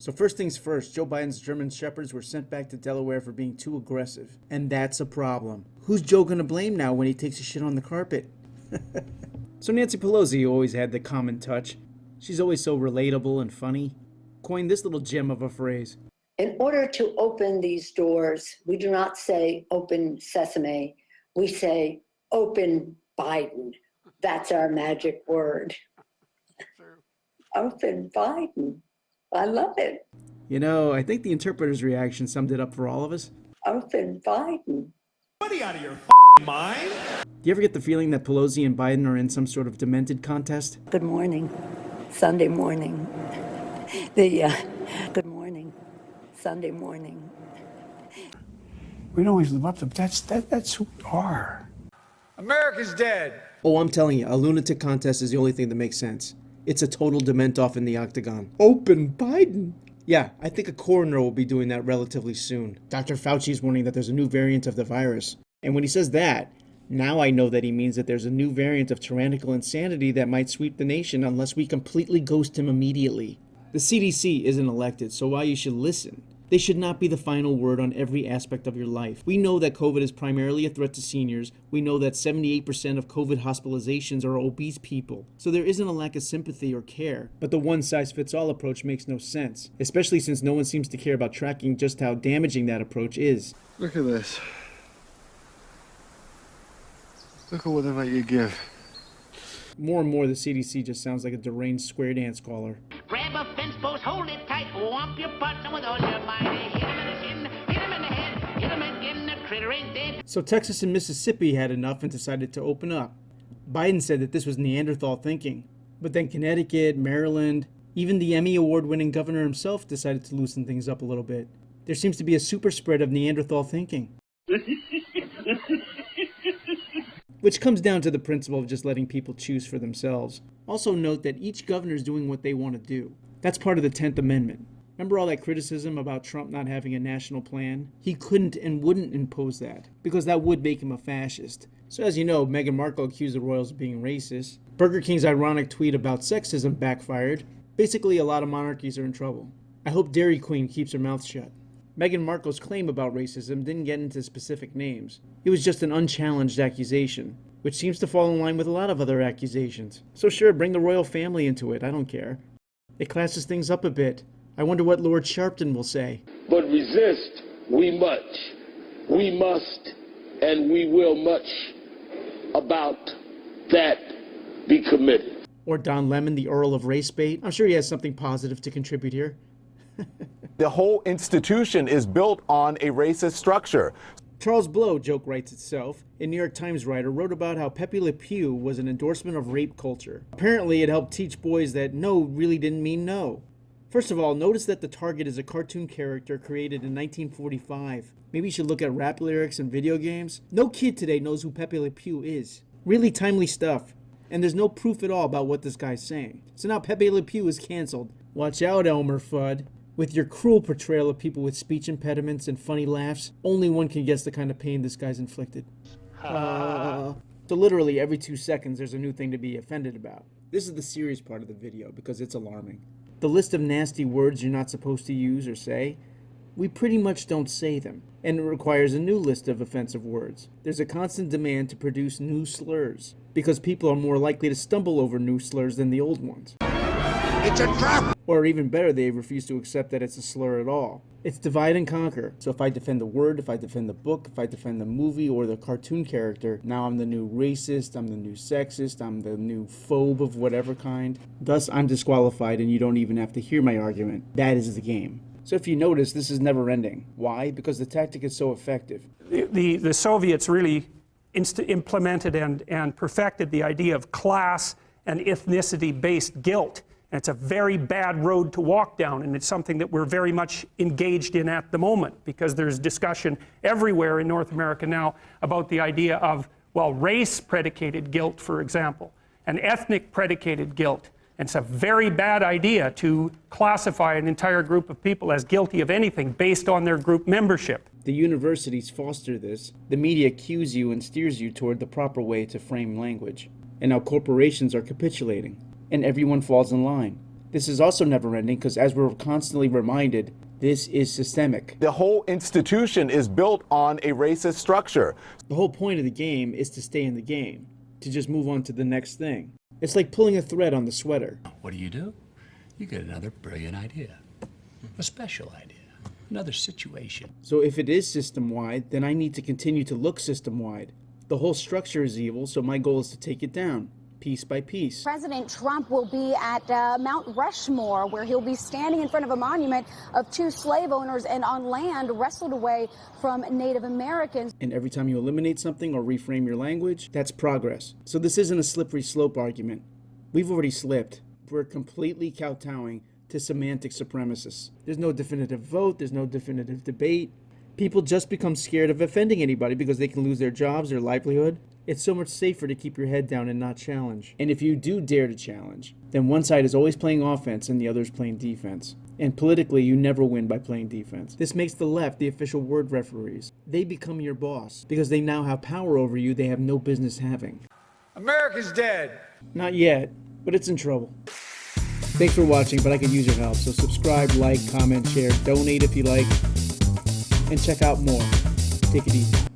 So first things first, Joe Biden's German Shepherds were sent back to Delaware for being too aggressive. And that's a problem. Who's Joe gonna blame now when he takes a shit on the carpet? So Nancy Pelosi always had the common touch. She's always so relatable and funny. Coined this little gem of a phrase. In order to open these doors, we do not say open sesame. We say open Biden. That's our magic word. Open Biden. I love it. You know, I think the interpreter's reaction summed it up for all of us. Open Biden. What are you out of your mind? Do you ever get the feeling that Pelosi and Biden are in some sort of demented contest? Good morning. Sunday morning. Good morning. Sunday morning. We don't always live up to that's who we are. America's dead. Oh, I'm telling you, a lunatic contest is the only thing that makes sense. It's a total dement-off in the octagon. Open Biden! Yeah, I think a coroner will be doing that relatively soon. Dr. Fauci's warning that there's a new variant of the virus. And when he says that, now I know that he means that there's a new variant of tyrannical insanity that might sweep the nation unless we completely ghost him immediately. The CDC isn't elected, so while you should listen, they should not be the final word on every aspect of your life. We know that COVID is primarily a threat to seniors. We know that 78% of COVID hospitalizations are obese people. So there isn't a lack of sympathy or care. But the one-size-fits-all approach makes no sense, especially since no one seems to care about tracking just how damaging that approach is. Look at this. Look at whatever you give. More and more, the CDC just sounds like a deranged square dance caller. Grab a fence post, hold it tight, whomp your partner with all your might. Hit him in the shin, hit him in the head, hit him again, the critter ain't dead. So Texas and Mississippi had enough and decided to open up. Biden said that this was Neanderthal thinking. But then Connecticut, Maryland, even the Emmy Award-winning governor himself decided to loosen things up a little bit. There seems to be a super spread of Neanderthal thinking. Which comes down to the principle of just letting people choose for themselves. Also note that each governor is doing what they want to do. That's part of the 10th Amendment. Remember all that criticism about Trump not having a national plan? He couldn't and wouldn't impose that, because that would make him a fascist. So as you know, Meghan Markle accused the royals of being racist. Burger King's ironic tweet about sexism backfired. Basically, a lot of monarchies are in trouble. I hope Dairy Queen keeps her mouth shut. Meghan Markle's claim about racism didn't get into specific names. It was just an unchallenged accusation, which seems to fall in line with a lot of other accusations. So sure, bring the royal family into it, I don't care. It classes things up a bit. I wonder what Lord Sharpton will say. But resist we much, we must, and we will much about that be committed. Or Don Lemon, the Earl of Racebait. I'm sure he has something positive to contribute here. The whole institution is built on a racist structure. Charles Blow, joke writes itself, a New York Times writer, wrote about how Pepe Le Pew was an endorsement of rape culture. Apparently, it helped teach boys that no really didn't mean no. First of all, notice that the target is a cartoon character created in 1945. Maybe you should look at rap lyrics and video games. No kid today knows who Pepe Le Pew is. Really timely stuff. And there's no proof at all about what this guy's saying. So now Pepe Le Pew is canceled. Watch out, Elmer Fudd. With your cruel portrayal of people with speech impediments and funny laughs, only one can guess the kind of pain this guy's inflicted. So literally every 2 seconds there's a new thing to be offended about. This is the serious part of the video because it's alarming. The list of nasty words you're not supposed to use or say, we pretty much don't say them, and it requires a new list of offensive words. There's a constant demand to produce new slurs, because people are more likely to stumble over new slurs than the old ones. It's a trap. Or even better, they refuse to accept that it's a slur at all. It's divide and conquer. So if I defend the word, if I defend the book, if I defend the movie or the cartoon character, now I'm the new racist, I'm the new sexist, I'm the new phobe of whatever kind. Thus, I'm disqualified and you don't even have to hear my argument. That is the game. So if you notice, this is never ending. Why? Because the tactic is so effective. The Soviets really implemented and perfected the idea of class and ethnicity-based guilt. And it's a very bad road to walk down, and it's something that we're very much engaged in at the moment, because there's discussion everywhere in North America now about the idea of, well, race-predicated guilt, for example, and ethnic-predicated guilt. And it's a very bad idea to classify an entire group of people as guilty of anything based on their group membership. The universities foster this. The media cues you and steers you toward the proper way to frame language. And now corporations are capitulating. And everyone falls in line. This is also never ending because, as we're constantly reminded, this is systemic. The whole institution is built on a racist structure. The whole point of the game is to stay in the game, to just move on to the next thing. It's like pulling a thread on the sweater. What do? You get another brilliant idea, a special idea, another situation. So if it is system-wide, then I need to continue to look system-wide. The whole structure is evil, so my goal is to take it down, piece by piece. President Trump will be at Mount Rushmore, where he'll be standing in front of a monument of 2 slave owners and on land wrestled away from Native Americans. And every time you eliminate something or reframe your language, that's progress. So this isn't a slippery slope argument. We've already slipped. We're completely kowtowing to semantic supremacists. There's no definitive vote, there's no definitive debate. People just become scared of offending anybody because they can lose their jobs, their livelihood. It's so much safer to keep your head down and not challenge. And if you do dare to challenge, then one side is always playing offense and the other is playing defense. And politically, you never win by playing defense. This makes the left the official word referees. They become your boss because they now have power over you they have no business having. America's dead. Not yet, but it's in trouble. Thanks for watching, but I could use your help. So subscribe, like, comment, share, donate if you like, and check out more. Take it easy.